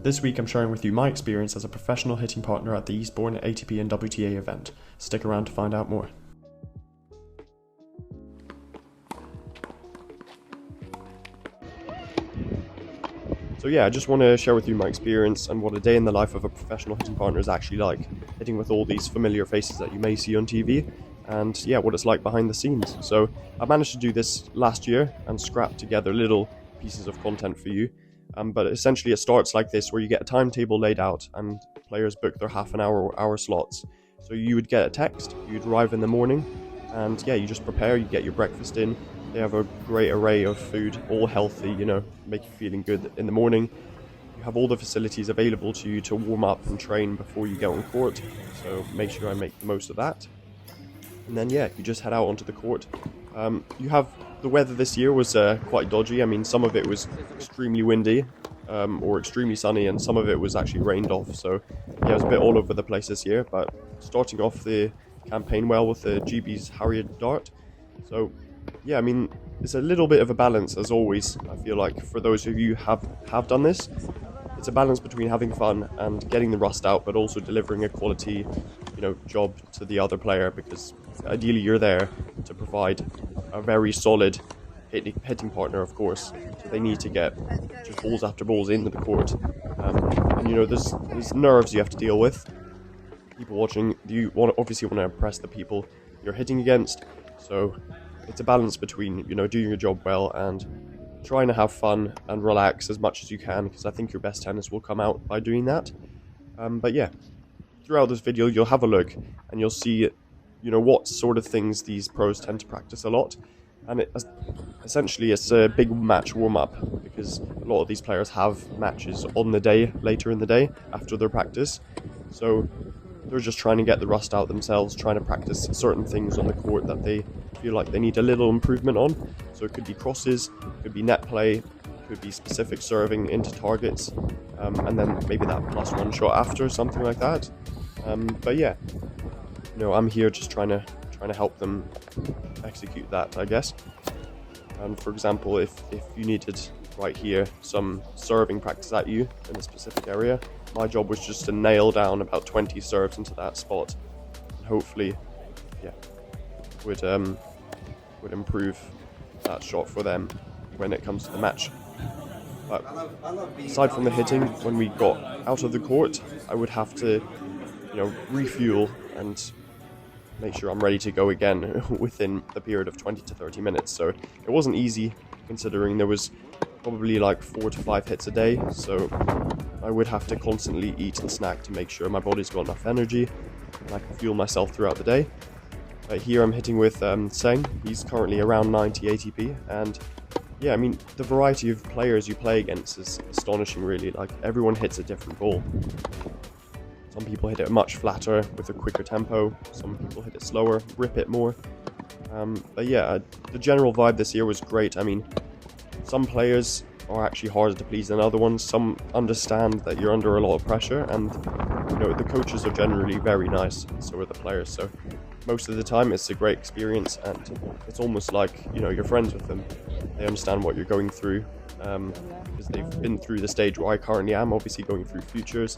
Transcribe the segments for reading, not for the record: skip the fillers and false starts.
This week I'm sharing with you my experience as a professional hitting partner at the Eastbourne ATP and WTA event. Stick around to find out more. So yeah, I just want to share with you my experience and what a day in the life of a professional hitting partner is actually like. Hitting with all these familiar faces that you may see on TV, and yeah, what it's like behind the scenes. So I managed to do this last year and scrap together little pieces of content for you. But essentially it starts like this, where you get a timetable laid out and players book their half an hour slots. So you would get a text, you'd arrive in the morning, and yeah, you just prepare, you get your breakfast in. They have a great array of food, all healthy, make you feeling good in the morning. You have all the facilities available to you to warm up and train before you get on court, so make sure I make the most of that. And then yeah, you just head out onto the court. The weather this year was quite dodgy. I mean, some of it was extremely windy or extremely sunny, and some of it was actually rained off. So yeah, it was a bit all over the place this year, but starting off the campaign well with the GB's Harrier Dart. So yeah, I mean, it's a little bit of a balance as always. I feel like for those of you who have done this, it's a balance between having fun and getting the rust out, but also delivering a quality, job to the other player, because ideally you're there to provide a very solid hitting partner, of course. So they need to get just balls after balls into the court. And there's nerves you have to deal with. People watching, obviously want to impress the people you're hitting against. So it's a balance between, doing your job well and trying to have fun and relax as much as you can, because I think your best tennis will come out by doing that. But yeah, throughout this video you'll have a look and you'll see what sort of things these pros tend to practice a lot. And essentially it's a big match warm-up, because a lot of these players have matches on the day, later in the day, after their practice. So they're just trying to get the rust out themselves, trying to practice certain things on the court that they feel like they need a little improvement on. So it could be crosses, it could be net play, it could be specific serving into targets, and then maybe that +1 shot after, something like that. But yeah, I'm here just trying to help them execute that, I guess. And for example, if you needed right here some serving practice at you in a specific area, my job was just to nail down about 20 serves into that spot, and hopefully would improve that shot for them when it comes to the match. But aside from the hitting, when we got out of the court, I would have to refuel and make sure I'm ready to go again within the period of 20 to 30 minutes. So it wasn't easy, considering there was probably like 4 to 5 hits a day. So I would have to constantly eat and snack to make sure my body's got enough energy and I can fuel myself throughout the day. Here I'm hitting with Seng. He's currently around 90 ATP, and yeah, I mean, the variety of players you play against is astonishing, really. Like, everyone hits a different ball. Some people hit it much flatter with a quicker tempo, some people hit it slower, rip it more. But yeah, the general vibe this year was great. I mean, some players are actually harder to please than other ones. Some understand that you're under a lot of pressure, and the coaches are generally very nice, and so are the players. So most of the time it's a great experience, and it's almost like you're friends with them. They understand what you're going through, because they've been through the stage where I currently am, obviously going through futures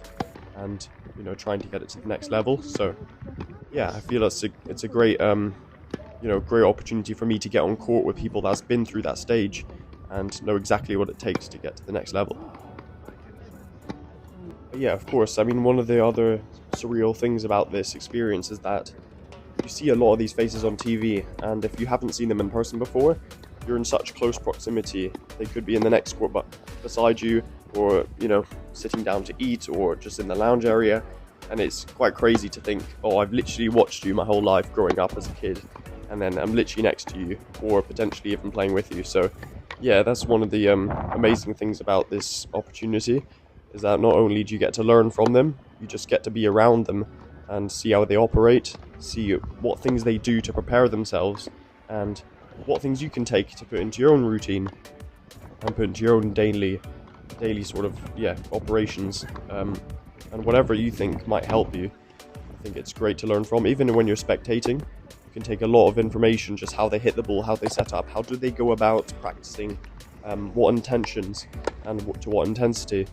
and trying to get it to the next level. So yeah, I feel it's a great great opportunity for me to get on court with people that's been through that stage and know exactly what it takes to get to the next level. But yeah, of course, I mean, one of the other surreal things about this experience is that you see a lot of these faces on TV, and if you haven't seen them in person before, you're in such close proximity. They could be in the next court but beside you, or sitting down to eat, or just in the lounge area, and it's quite crazy to think, oh, I've literally watched you my whole life growing up as a kid, and then I'm literally next to you, or potentially even playing with you. So yeah, that's one of the amazing things about this opportunity, is that not only do you get to learn from them, you just get to be around them and see how they operate, see what things they do to prepare themselves, and what things you can take to put into your own routine and put into your own daily sort of operations, and whatever you think might help you. I think it's great to learn from. Even when you're spectating, you can take a lot of information, just how they hit the ball, how they set up, how do they go about practicing, what intentions and to what intensity.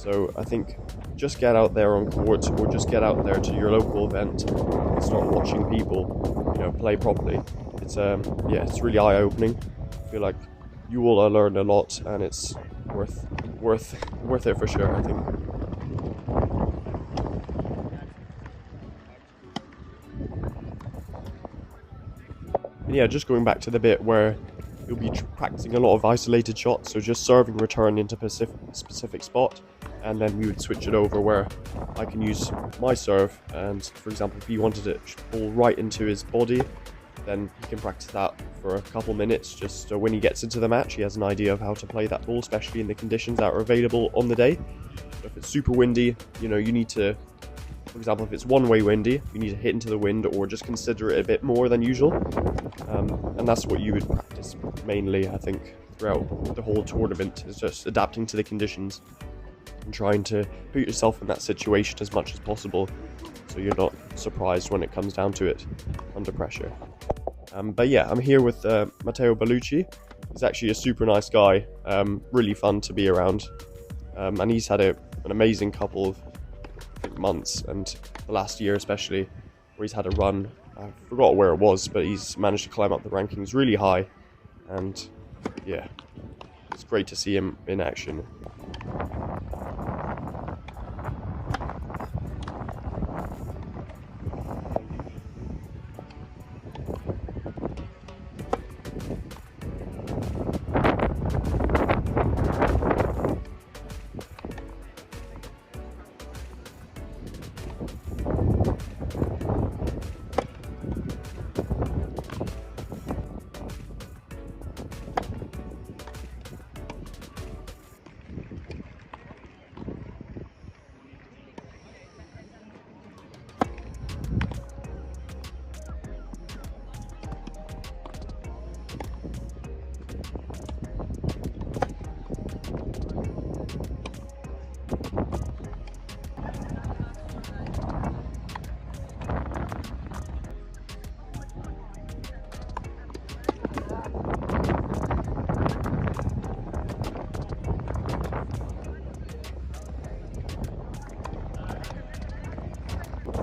So I think just get out there on court, or just get out there to your local event and start watching people, play properly. It's yeah, it's really eye-opening. I feel like you will learn a lot, and it's worth it for sure, I think. And yeah, just going back to the bit where you'll be practicing a lot of isolated shots, so just serving return into a specific spot, and then we would switch it over where I can use my serve, and for example, if he wanted it to fall right into his body, then he can practice that for a couple minutes, just so when he gets into the match, he has an idea of how to play that ball, especially in the conditions that are available on the day. So if it's super windy, you need to, for example, if it's one-way windy, you need to hit into the wind or just consider it a bit more than usual. And that's what you would practice mainly, I think, throughout the whole tournament, is just adapting to the conditions and trying to put yourself in that situation as much as possible, so you're not surprised when it comes down to it under pressure. But yeah, I'm here with Matteo Bellucci. He's actually a super nice guy, really fun to be around, and he's had an amazing couple of months, and the last year especially, where he's had a run. I forgot where it was, but he's managed to climb up the rankings really high, and yeah, it's great to see him in action.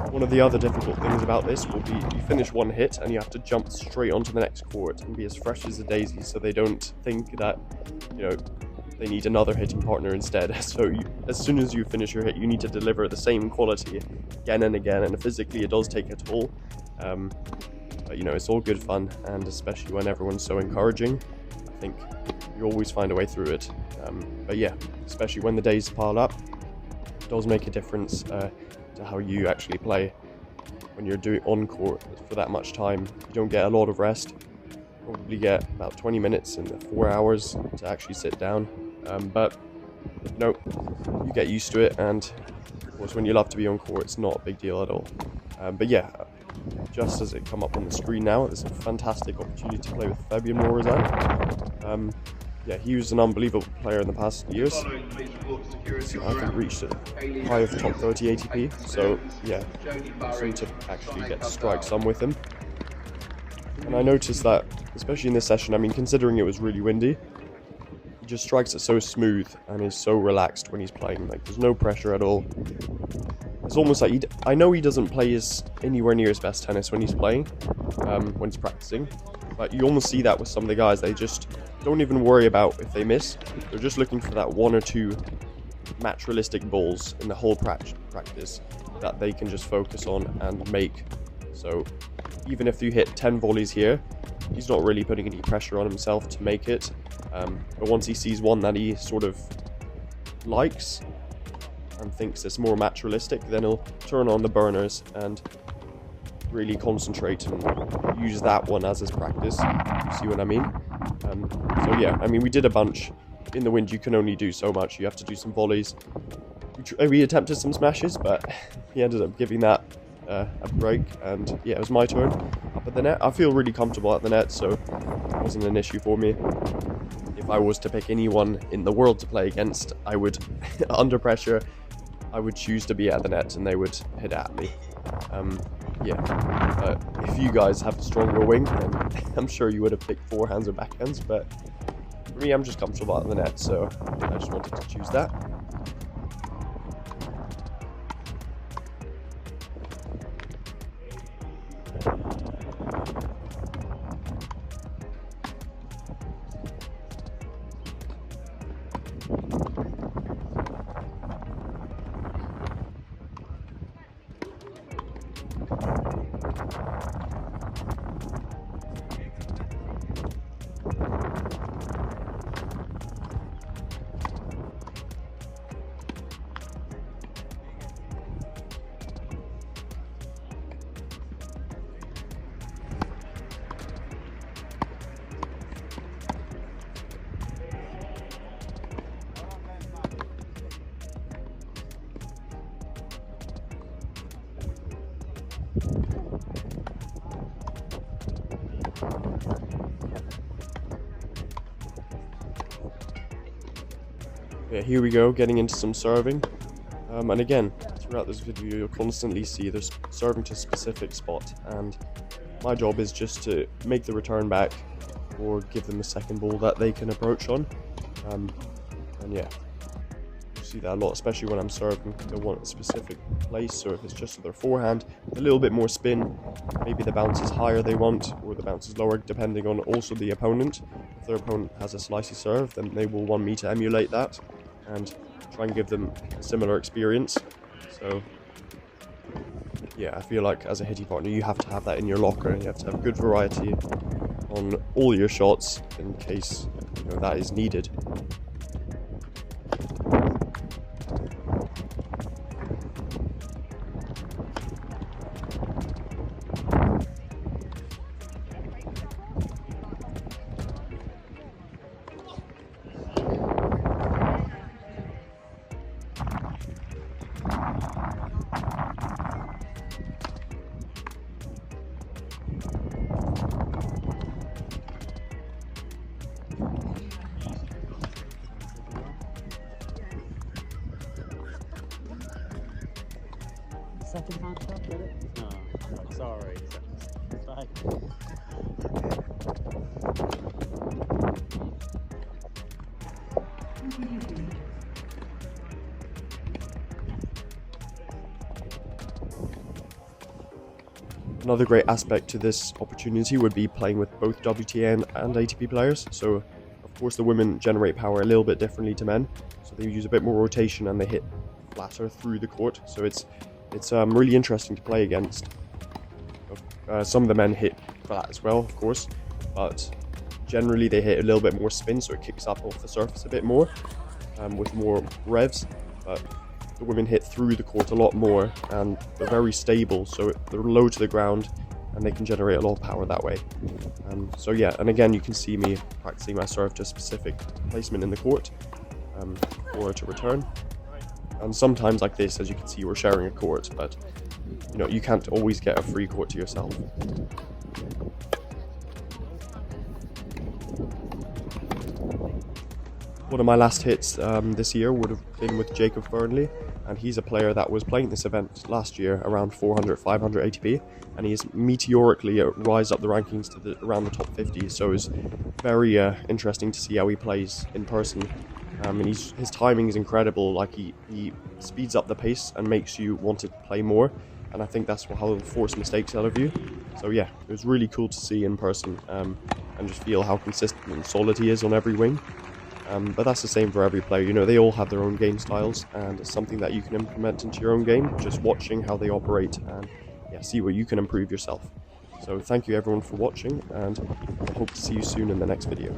One of the other difficult things about this will be you finish one hit and you have to jump straight onto the next court and be as fresh as a daisy, so they don't think that, they need another hitting partner instead. So as soon as you finish your hit, you need to deliver the same quality again and again, and physically it does take a toll. But it's all good fun, and especially when everyone's so encouraging, I think you always find a way through it. But yeah, especially when the days pile up, it does make a difference to how you actually play. When you're doing on court for that much time, you don't get a lot of rest. Probably get about 20 minutes in the 4 hours to actually sit down. But you get used to it, and of course when you love to be on court, it's not a big deal at all. But yeah, just as it come up on the screen now, there's a fantastic opportunity to play with Fabian Morazan. Yeah, he was an unbelievable player in the past years. So I think reached a high of top 30 ATP. So yeah, awesome to actually get to strike some with him. And I noticed that, especially in this session, I mean, considering it was really windy, he just strikes it so smooth and is so relaxed when he's playing. Like, there's no pressure at all. It's almost like I know he doesn't play anywhere near his best tennis when he's playing, when he's practicing. But you almost see that with some of the guys. They just don't even worry about if they miss. They're just looking for that one or two match realistic balls in the whole practice that they can just focus on and make. So even if you hit 10 volleys here, he's not really putting any pressure on himself to make it. But once he sees one that he sort of likes and thinks it's more match realistic, then he'll turn on the burners and really concentrate and use that one as his practice. You see what I mean? So yeah, I mean, we did a bunch. In the wind, you can only do so much. You have to do some volleys. We attempted some smashes, but he ended up giving that a break, and yeah, it was my turn up at the net. I feel really comfortable at the net, so it wasn't an issue for me. If I was to pick anyone in the world to play against, I would, under pressure, I would choose to be at the net and they would hit at me. Yeah, if you guys have a stronger wing, then I'm sure you would have picked forehands or backhands, but for me, I'm just comfortable at the net, so I just wanted to choose that. Yeah, here we go, getting into some serving. And again, throughout this video, you'll constantly see there's serving to a specific spot, and my job is just to make the return back or give them a second ball that they can approach on. And yeah, you see that a lot, especially when I'm serving. They'll want a specific place, so if it's just with their forehand, a little bit more spin, maybe the bounce is higher they want, or the bounce is lower, depending on also the opponent. If their opponent has a slicey serve, then they will want me to emulate that and try and give them a similar experience. So yeah, I feel like as a hitting partner, you have to have that in your locker, and you have to have good variety on all your shots in case that is needed. Second hand shot, get it? No, sorry. Bye. Another great aspect to this opportunity would be playing with both WTA and ATP players. So, of course, the women generate power a little bit differently to men. So they use a bit more rotation and they hit flatter through the court. So it's really interesting to play against. Some of the men hit flat as well, of course, but generally they hit a little bit more spin, so it kicks up off the surface a bit more with more revs. But the women hit through the court a lot more, and they're very stable, so they're low to the ground and they can generate a lot of power that way. So yeah, and again, you can see me practicing my serve to a specific placement in the court for it to return. And sometimes like this, as you can see, we're sharing a court, but you can't always get a free court to yourself. One of my last hits this year would have been with Jacob Fernley, and he's a player that was playing this event last year around 400, 500 ATP, and he's meteorically rise up the rankings to around the top 50, so it's very interesting to see how he plays in person. And his timing is incredible. Like he speeds up the pace and makes you want to play more, and I think that's how he'll force mistakes out of you. So yeah, it was really cool to see in person and just feel how consistent and solid he is on every wing. But that's the same for every player. They all have their own game styles, and it's something that you can implement into your own game, just watching how they operate and see where you can improve yourself. So thank you everyone for watching, and I hope to see you soon in the next video.